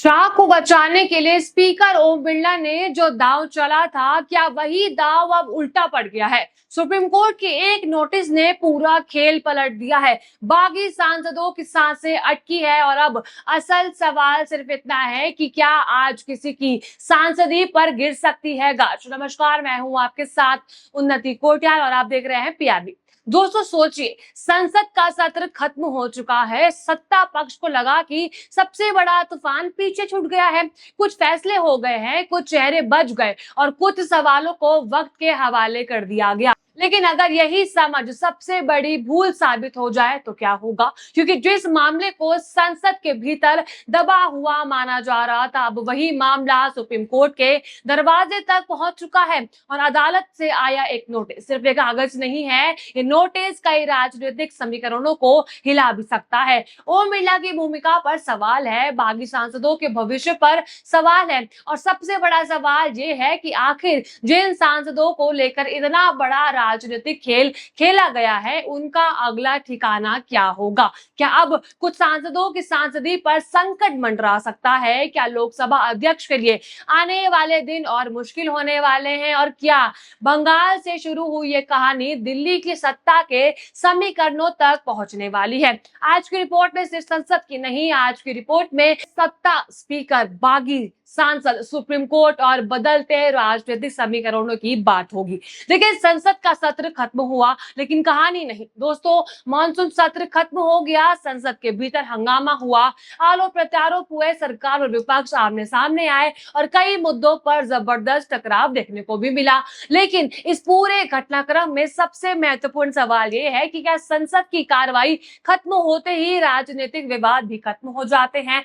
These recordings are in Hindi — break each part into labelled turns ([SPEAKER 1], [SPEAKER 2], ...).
[SPEAKER 1] शाह को बचाने के लिए स्पीकर ओम बिरला ने जो दांव चला था, क्या वही दांव अब उल्टा पड़ गया है? सुप्रीम कोर्ट के एक नोटिस ने पूरा खेल पलट दिया है। बागी सांसदों की सांसें अटकी है और अब असल सवाल सिर्फ इतना है कि क्या आज किसी की सांसदी पर गिर सकती है गाज। नमस्कार, मैं हूं आपके साथ उन्नति कोटियाल और आप देख रहे हैं पीआरबी। दोस्तों सोचिए, संसद का सत्र खत्म हो चुका है। सत्ता पक्ष को लगा कि सबसे बड़ा तूफान पीछे छूट गया है। कुछ फैसले हो गए हैं, कुछ चेहरे बच गए और कुछ सवालों को वक्त के हवाले कर दिया गया। लेकिन अगर यही समझ सबसे बड़ी भूल साबित हो जाए तो क्या होगा? क्योंकि जिस मामले को संसद के भीतर दबा हुआ माना जा रहा था, अब वही मामला सुप्रीम कोर्ट के दरवाजे तक पहुंच चुका है और अदालत से आया एक नोटिस सिर्फ एक कागज नहीं है। ये नोटिस कई राजनीतिक समीकरणों को हिला भी सकता है। ओम बिरला की भूमिका पर सवाल है, बागी सांसदों के भविष्य पर सवाल है और सबसे बड़ा सवाल ये है कि आखिर जिन सांसदों को लेकर इतना बड़ा राजनीतिक खेल खेला गया है, उनका अगला ठिकाना क्या होगा? क्या अब कुछ सांसदों की सांसदी पर संकट मंडरा सकता है? क्या लोकसभा अध्यक्ष के लिए आने वाले दिन और मुश्किल होने वाले हैं? और क्या बंगाल से शुरू हुई ये कहानी दिल्ली की सत्ता के समीकरणों तक पहुंचने वाली है? आज की रिपोर्ट में सिर्फ संसद की नहीं, आज की रिपोर्ट में सत्ता, स्पीकर, बागी सांसद, सुप्रीम कोर्ट और बदलते राजनीतिक समीकरणों की बात होगी। देखिए, संसद का सत्र खत्म हुआ लेकिन कहानी नहीं दोस्तों। मानसून सत्र खत्म हो गया, संसद के भीतर हंगामा हुआ, आरोप प्रत्यारोप हुए, सरकार और विपक्ष आमने सामने आए और कई मुद्दों पर जबरदस्त टकराव देखने को भी मिला। लेकिन इस पूरे घटनाक्रम में सबसे महत्वपूर्ण सवाल ये है कि क्या संसद की कार्रवाई खत्म होते ही राजनीतिक विवाद भी खत्म हो जाते हैं?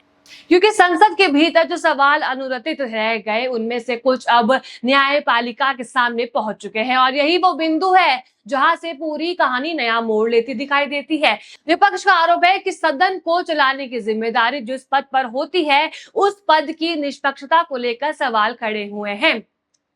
[SPEAKER 1] क्योंकि संसद के भीतर जो सवाल अनुत्तरित रह गए, उनमें से कुछ अब न्यायपालिका के सामने पहुंच चुके हैं और यही वो बिंदु है जहां से पूरी कहानी नया मोड़ लेती दिखाई देती है। विपक्ष का आरोप है कि सदन को चलाने की जिम्मेदारी जिस पद पर होती है, उस पद की निष्पक्षता को लेकर सवाल खड़े हुए हैं।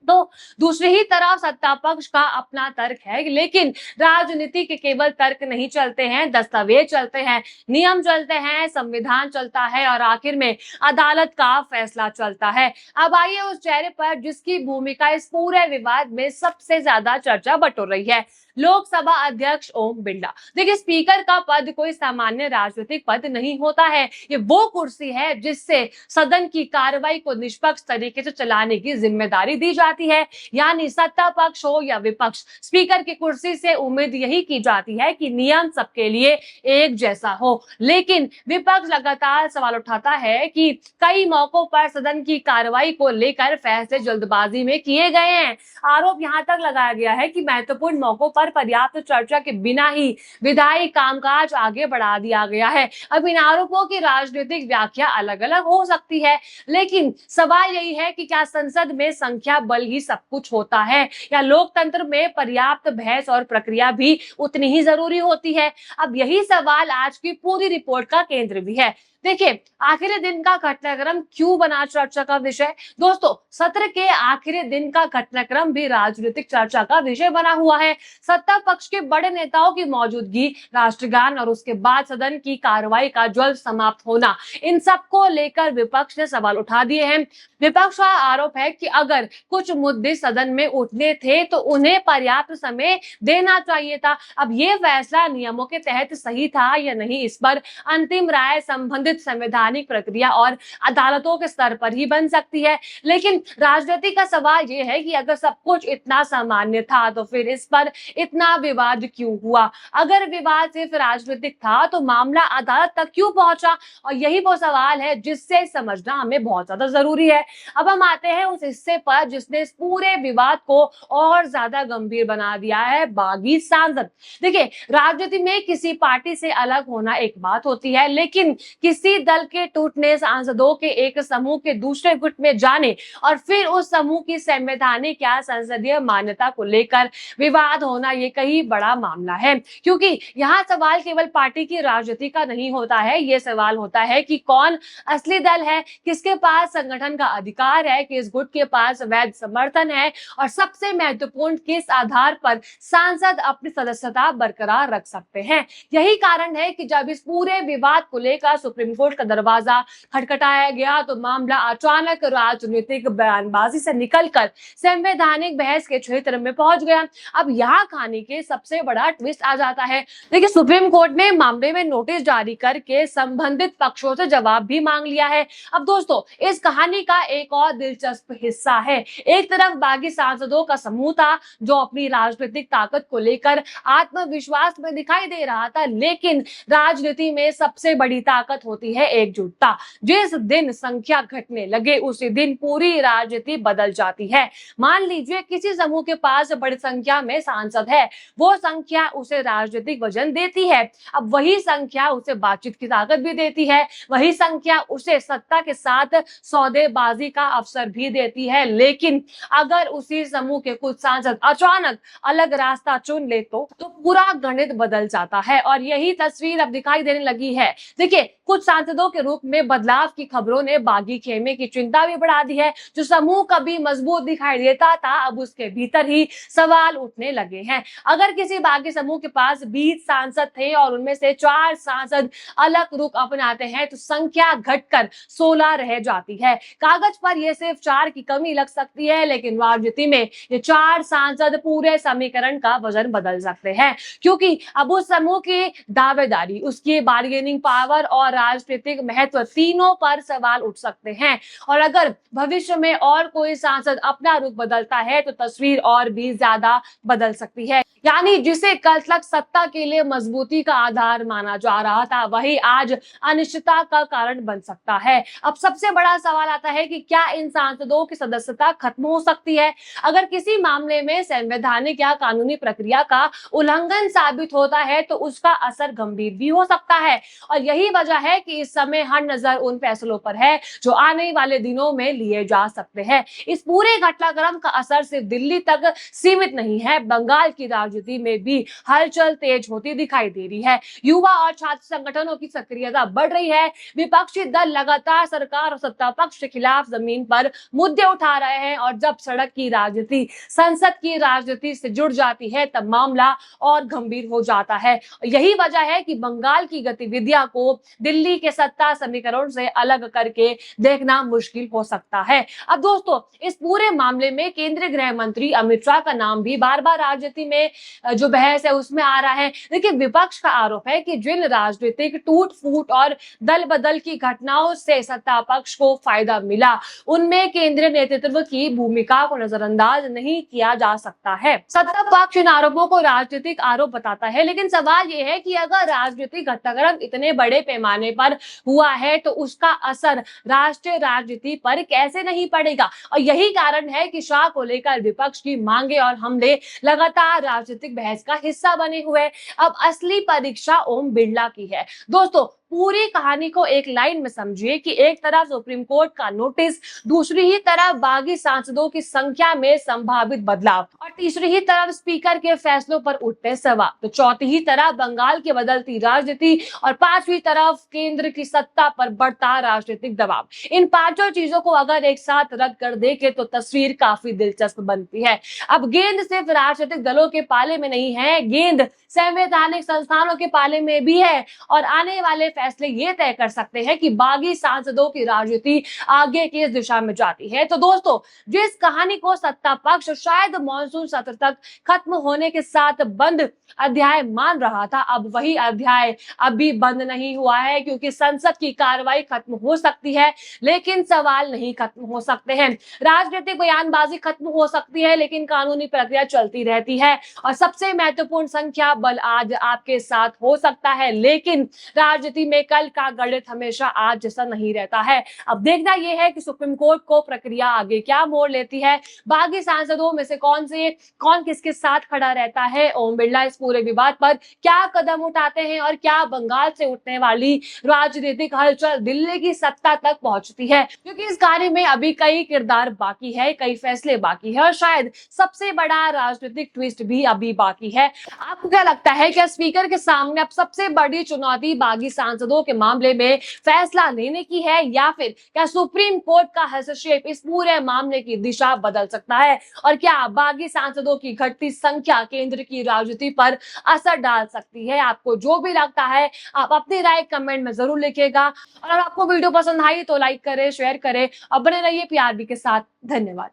[SPEAKER 1] तो दूसरी ही तरफ सत्ता पक्ष का अपना तर्क है, लेकिन राजनीति के केवल तर्क नहीं चलते हैं, दस्तावेज चलते हैं, नियम चलते हैं, संविधान चलता है और आखिर में अदालत का फैसला चलता है। अब आइए उस चेहरे पर जिसकी भूमिका इस पूरे विवाद में सबसे ज्यादा चर्चा बटोर रही है, लोकसभा अध्यक्ष ओम बिरला। देखिए, स्पीकर का पद कोई सामान्य राजनीतिक पद नहीं होता है। ये वो कुर्सी है जिससे सदन की कार्रवाई को निष्पक्ष तरीके से चलाने की जिम्मेदारी दी जाती है। यानी सत्ता पक्ष हो या विपक्ष, स्पीकर की कुर्सी से उम्मीद यही की जाती है कि नियम सबके लिए एक जैसा हो। लेकिन विपक्ष लगातार सवाल उठाता है कि कई मौकों पर सदन की कार्रवाई को लेकर फैसले जल्दबाजी में किए गए हैं। आरोप यहां तक लगाया गया है कि महत्वपूर्ण मौकों पर पर्याप्त चर्चा के बिना ही विधायी कामकाज आगे बढ़ा दिया गया है। अब इन आरोपों की राजनीतिक व्याख्या अलग अलग हो सकती है, लेकिन सवाल यही है कि क्या संसद में संख्या बल ही सब कुछ होता है या लोकतंत्र में पर्याप्त बहस और प्रक्रिया भी उतनी ही जरूरी होती है? अब यही सवाल आज की पूरी रिपोर्ट का केंद्र भी है। देखिए, आखिरी दिन का घटनाक्रम क्यों बना चर्चा का विषय? दोस्तों, सत्र के आखिरी दिन का घटनाक्रम भी राजनीतिक चर्चा का विषय बना हुआ है। सत्ता पक्ष के बड़े नेताओं की मौजूदगी, राष्ट्रगान और उसके बाद सदन की कार्रवाई का जल्द समाप्त होना, इन सबको लेकर विपक्ष ने सवाल उठा दिए हैं। विपक्ष का आरोप है कि अगर कुछ मुद्दे सदन में उठने थे तो उन्हें पर्याप्त समय देना चाहिए था। अब ये फैसला नियमों के तहत सही था या नहीं, इस पर अंतिम राय संबंधित संवैधानिक प्रक्रिया और अदालतों के स्तर पर ही बन सकती है। लेकिन राजनीति का सवाल यह है कि अगर सब कुछ इतना सामान्य था तो फिर इस पर इतना विवाद क्यों हुआ? अगर विवाद सिर्फ राजनीतिक था तो मामला अदालत तक क्यों पहुंचा? और यही वो सवाल है जिससे समझना हमें बहुत ज्यादा जरूरी है। अब हम आते हैं उस हिस्से पर जिसने इस पूरे विवाद को और ज्यादा गंभीर बना दिया है, बागी सांसद। देखिए, राजनीति में किसी पार्टी से अलग होना एक बात होती है, लेकिन किसी दल के टूटने, सांसदों के एक समूह के दूसरे गुट में जाने और फिर उस समूह की संवैधानिक या संसदीय मान्यता को लेकर विवाद होना, ये कई बड़ा मामला है। क्योंकि यहाँ सवाल केवल पार्टी की राजनीति का नहीं होता है, ये सवाल होता है कि कौन असली दल है, किसके पास संगठन का अधिकार है, किस गुट के पास वैध समर्थन है और सबसे महत्वपूर्ण, किस आधार पर सांसद अपनी सदस्यता बरकरार रख सकते हैं। यही कारण है कि जब इस पूरे विवाद को लेकर सुप्रीम सुप्रीम कोर्ट का दरवाजा खटखटाया गया तो मामला अचानक राजनीतिक बयानबाजी से निकलकर संवैधानिक बहस के क्षेत्र में पहुंच गया। अब यहाँ कहानी के सबसे बड़ा ट्विस्ट आ जाता है। देखिए, सुप्रीम कोर्ट ने मामले में नोटिस जारी करके संबंधित पक्षों से जवाब भी मांग लिया है। अब दोस्तों, इस कहानी का एक और दिलचस्प हिस्सा है। एक तरफ बागी सांसदों का समूह था जो अपनी राजनीतिक ताकत को लेकर आत्मविश्वास में दिखाई दे रहा था, लेकिन राजनीति में सबसे बड़ी ताकत होती है एकजुटता। जिस दिन संख्या घटने लगे उसी दिन पूरी राजनीति बदल जाती है। मान लीजिए किसी समूह के पास बड़ी संख्या में सांसद है, वो संख्या उसे राजनीतिक वजन देती है। अब वही संख्या उसे बातचीत की ताकत भी देती है, वही संख्या उसे सत्ता के साथ सौदेबाजी का अवसर भी देती है। लेकिन अगर उसी समूह के कुछ सांसद अचानक अलग रास्ता चुन ले तो पूरा गणित बदल जाता है और यही तस्वीर अब दिखाई देने लगी है। देखिए, कुछ सांसदों के रूप में बदलाव की खबरों ने बागी खेमे की चिंता भी बढ़ा दी है। जो समूह कभी मजबूत दिखाई देता था, अब उसके भीतर ही सवाल उठने लगे हैं। अगर किसी बागी समूह के पास 20 सांसद थे और उनमें से 4 सांसद अलग रुख अपनाते हैं तो संख्या घटकर 16 रह जाती है। कागज पर यह सिर्फ 4 की कमी लग सकती है, लेकिन राजनीति में ये 4 सांसद पूरे समीकरण का वजन बदल सकते हैं, क्योंकि अब उस समूह की दावेदारी, उसकी बार्गेनिंग पावर और राजनीतिक महत्व तीनों पर सवाल उठ सकते हैं। और अगर भविष्य में और कोई सांसद अपना रुख बदलता है तो तस्वीर और भी ज्यादा बदल सकती है। यानी जिसे कल तक सत्ता के लिए मजबूती का आधार माना जा रहा था, वही आज अनिश्चितता का कारण बन सकता है। अब सबसे बड़ा सवाल आता है कि क्या इन सांसदों की सदस्यता खत्म हो सकती है? अगर किसी मामले में संवैधानिक या कानूनी प्रक्रिया का उल्लंघन साबित होता है तो उसका असर गंभीर भी हो सकता है। और यही वजह है कि इस समय हर नजर उन फैसलों पर है जो आने वाले दिनों में लिए जा सकते हैं। इस पूरे घटनाक्रम का असर सिर्फ दिल्ली तक सीमित नहीं है, बंगाल की राजनीति में भी हलचल तेज होती दिखाई दे रही है। युवा और छात्र संगठनों की सक्रियता बढ़ रही है। विपक्षी दल लगातार सरकार और सत्ता पक्ष के खिलाफ जमीन पर मुद्दे उठा रहे हैं और जब सड़क की राजनीति संसद की राजनीति से जुड़ जाती है तब मामला और गंभीर हो जाता है। यही वजह है कि बंगाल की गतिविधियां को दिल्ली के सत्ता समीकरण से अलग करके देखना मुश्किल हो सकता है। अब दोस्तों, इस पूरे मामले में केंद्रीय गृह मंत्री अमित शाह का नाम भी बार बार राजनीति में जो बहस है उसमें आ रहा है। देखिए, विपक्ष का आरोप है कि जिन राजनीतिक टूट फूट और दल बदल की घटनाओं से सत्ता पक्ष को फायदा मिला, उनमें केंद्रीय नेतृत्व की भूमिका को नजरअंदाज नहीं किया जा सकता है। सत्ता पक्ष इन आरोपों को राजनीतिक आरोप बताता है, लेकिन सवाल यह है कि अगर राजनीतिक घटनाक्रम इतने बड़े पैमाने पर हुआ है तो उसका असर राष्ट्रीय राजनीति पर कैसे नहीं पड़ेगा। और यही कारण है कि शाह को लेकर विपक्ष की मांगे और हमले लगातार राजनीतिक बहस का हिस्सा बने हुए। अब असली परीक्षा ओम बिरला की है। दोस्तों, पूरी कहानी को एक लाइन में समझिए कि एक तरफ सुप्रीम कोर्ट का नोटिस, दूसरी ही तरफ बागी सांसदों की संख्या में संभावित बदलाव और तीसरी ही तरफ स्पीकर के फैसलों पर उठते सवाल, तो चौथी ही तरफ बंगाल की बदलती राजनीति और पांचवी तरफ केंद्र की सत्ता पर बढ़ता राजनीतिक दबाव। इन पांचों चीजों को अगर एक साथ रख कर देखे तो तस्वीर काफी दिलचस्प बनती है। अब गेंद सिर्फ राजनीतिक दलों के पाले में नहीं है, गेंद संवैधानिक संस्थानों के पाले में भी है और आने वाले फैसले ये तय कर सकते हैं कि बागी सांसदों की राजनीति आगे किस दिशा में जाती है। तो दोस्तों, जिस कहानी को सत्ता पक्ष शायद मॉनसून सत्र तक खत्म होने के साथ बंद अध्याय मान रहा था, अब वही अध्याय अभी बंद नहीं हुआ है, क्योंकि संसद की कार्रवाई खत्म हो सकती है लेकिन सवाल नहीं खत्म हो सकते हैं। राजनीतिक बयानबाजी खत्म हो सकती है लेकिन कानूनी प्रक्रिया चलती रहती है। और सबसे महत्वपूर्ण संख्या बल आज आपके साथ हो सकता है, लेकिन राजनीति में कल का गणित हमेशा आज जैसा नहीं रहता है। अब देखना यह है कि सुप्रीम कोर्ट को प्रक्रिया आगे क्या मोड़ लेती है, बागी सांसदों में से कौन किसके साथ खड़ा रहता है, ओम बिरला इस पूरे विवाद पर क्या कदम उठाते हैं और क्या बंगाल से उठने वाली राजनीतिक हलचल दिल्ली की सत्ता तक पहुंचती है। क्योंकि इस कार्य में अभी कई किरदार बाकी है, कई फैसले बाकी है और शायद सबसे बड़ा राजनीतिक ट्विस्ट भी अभी बाकी है। आपको क्या लगता है, क्या स्पीकर के सामने अब सबसे बड़ी चुनौती बागी सांसद सांसदों के मामले में फैसला लेने की है, या फिर क्या सुप्रीम कोर्ट का हस्तक्षेप इस पूरे मामले की दिशा बदल सकता है? और क्या बागी सांसदों की घटती संख्या केंद्र की राजनीति पर असर डाल सकती है? आपको जो भी लगता है आप अपनी राय कमेंट में जरूर लिखिएगा। और अगर आपको वीडियो पसंद आई तो लाइक करें, शेयर करें और बने रहिए पीआरबी के साथ। धन्यवाद।